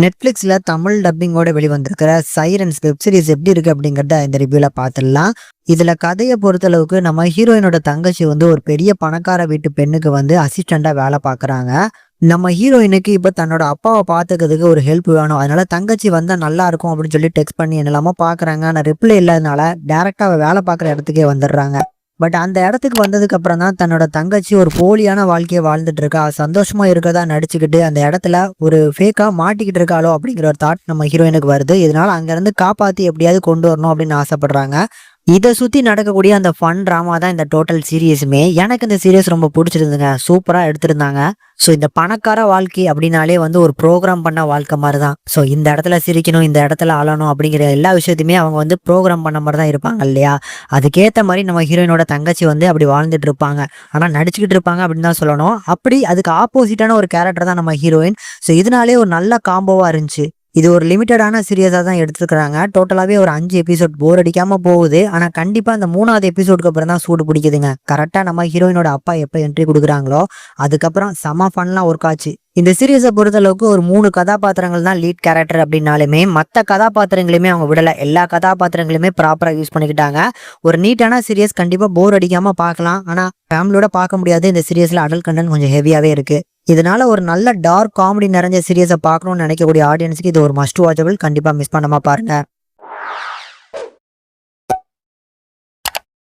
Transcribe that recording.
நெட்ஃப்ளிக்ஸ்ல Tamil டப்பிங்கோட வெளிவந்திருக்கிற sirens web series எப்படி இருக்கு அப்படிங்கறத இந்த ரிவ்யூல பார்த்துடலாம். இதுல கதையை பொறுத்தளவுக்கு நம்ம ஹீரோயினோட தங்கச்சி வந்து ஒரு பெரிய பணக்கார வீட்டு பெண்ணுக்கு வந்து அசிஸ்டண்டா வேலை பார்க்கறாங்க. நம்ம ஹீரோயினுக்கு இப்ப தன்னோட அப்பாவை பாத்துக்கிறதுக்கு ஒரு ஹெல்ப் வேணும். அதனால தங்கச்சி வந்தா நல்லா இருக்கும் அப்படின்னு சொல்லி டெக்ஸ்ட் பண்ணி என்னெல்லாமோ பாக்குறாங்க. ஆனா ரிப்ளை இல்லாதனால டைரக்டா அவ வேலை பார்க்குற இடத்துக்கே வந்துடுறாங்க. பட் அந்த இடத்துக்கு வந்ததுக்கு அப்புறம் தான் தன்னோட தங்கச்சி ஒரு போலியான வாழ்க்கையை வாழ்ந்துட்டு இருக்கா. சந்தோஷமா இருக்கதா நடிச்சுக்கிட்டு அந்த இடத்துல ஒரு ஃபேக்கா மாட்டிக்கிட்டு இருக்காளோ அப்படிங்கிற ஒரு தாட் நம்ம ஹீரோயினுக்கு வருது. இதனால அங்க இருந்து காப்பாத்தி எப்படியாவது கொண்டு வரணும் அப்படின்னு ஆசைப்படுறாங்க. இதை சுத்தி நடக்கக்கூடிய அந்த ஃபன் டிராமா தான் இந்த டோட்டல் சீரியஸுமே. எனக்கு இந்த சீரியஸ் ரொம்ப பிடிச்சிருந்துங்க. சூப்பரா எடுத்திருந்தாங்க. ஸோ இந்த பணக்கார வாழ்க்கை அப்படின்னாலே வந்து ஒரு ப்ரோக்ராம் பண்ண வாழ்க்கை மாதிரி தான். ஸோ இந்த இடத்துல சிரிக்கணும், இந்த இடத்துல அழணும் அப்படிங்கிற எல்லா விஷயத்தையுமே அவங்க வந்து ப்ரோக்ராம் பண்ண மாதிரி தான் இருப்பாங்க இல்லையா? அதுக்கேற்ற மாதிரி நம்ம ஹீரோயினோட தங்கச்சி வந்து அப்படி வாழ்ந்துட்டு இருப்பாங்க. ஆனால் நடிச்சுக்கிட்டு இருப்பாங்க அப்படின்னு தான் சொல்லணும். அப்படி அதுக்கு ஆப்போசிட்டான ஒரு கேரக்டர் தான் நம்ம ஹீரோயின். ஸோ இதனாலே ஒரு நல்ல காம்போவா இருந்துச்சு. இது ஒரு லிமிட்டடான சீரியஸா தான் எடுத்துக்கிறாங்க. டோட்டலாவே ஒரு 5 எபிசோட் போர் அடிக்காம போகுது. ஆனா கண்டிப்பா அந்த 3வது எபிசோடுக்கு அப்புறம் தான் சூடு பிடிக்குதுங்க. கரெக்டா நம்ம ஹீரோயினோட அப்பா எப்ப என்ட்ரி கொடுக்குறாங்களோ அதுக்கப்புறம் செம ஃபன்லாம் ஒர்க் ஆச்சு. இந்த சீரியஸை பொறுத்தளவுக்கு ஒரு 3 கதாபாத்திரங்கள் தான் லீட் கேரக்டர் அப்படின்னாலுமே மற்ற கதாபாத்திரங்களையுமே அவங்க விடல. எல்லா கதாபாத்திரங்களையுமே ப்ராப்பரா யூஸ் பண்ணிக்கிட்டாங்க. ஒரு நீட்டான சீரியஸ், கண்டிப்பா போர் அடிக்காம பார்க்கலாம். ஆனா ஃபேமிலியோட பார்க்க முடியாது. இந்த சீரியஸ்ல அடல்ட் கண்டென்ட் கொஞ்சம் ஹெவியாவே இருக்கு. இதனால ஒரு நல்ல டார்க் காமெடி நிறைஞ்ச சீரியஸை பார்க்கணும்னு நினைக்கக்கூடிய ஆடியன்ஸுக்கு இது ஒரு மஸ்ட் வாட்சபிள். கண்டிப்பா மிஸ் பண்ணாம பாருங்க.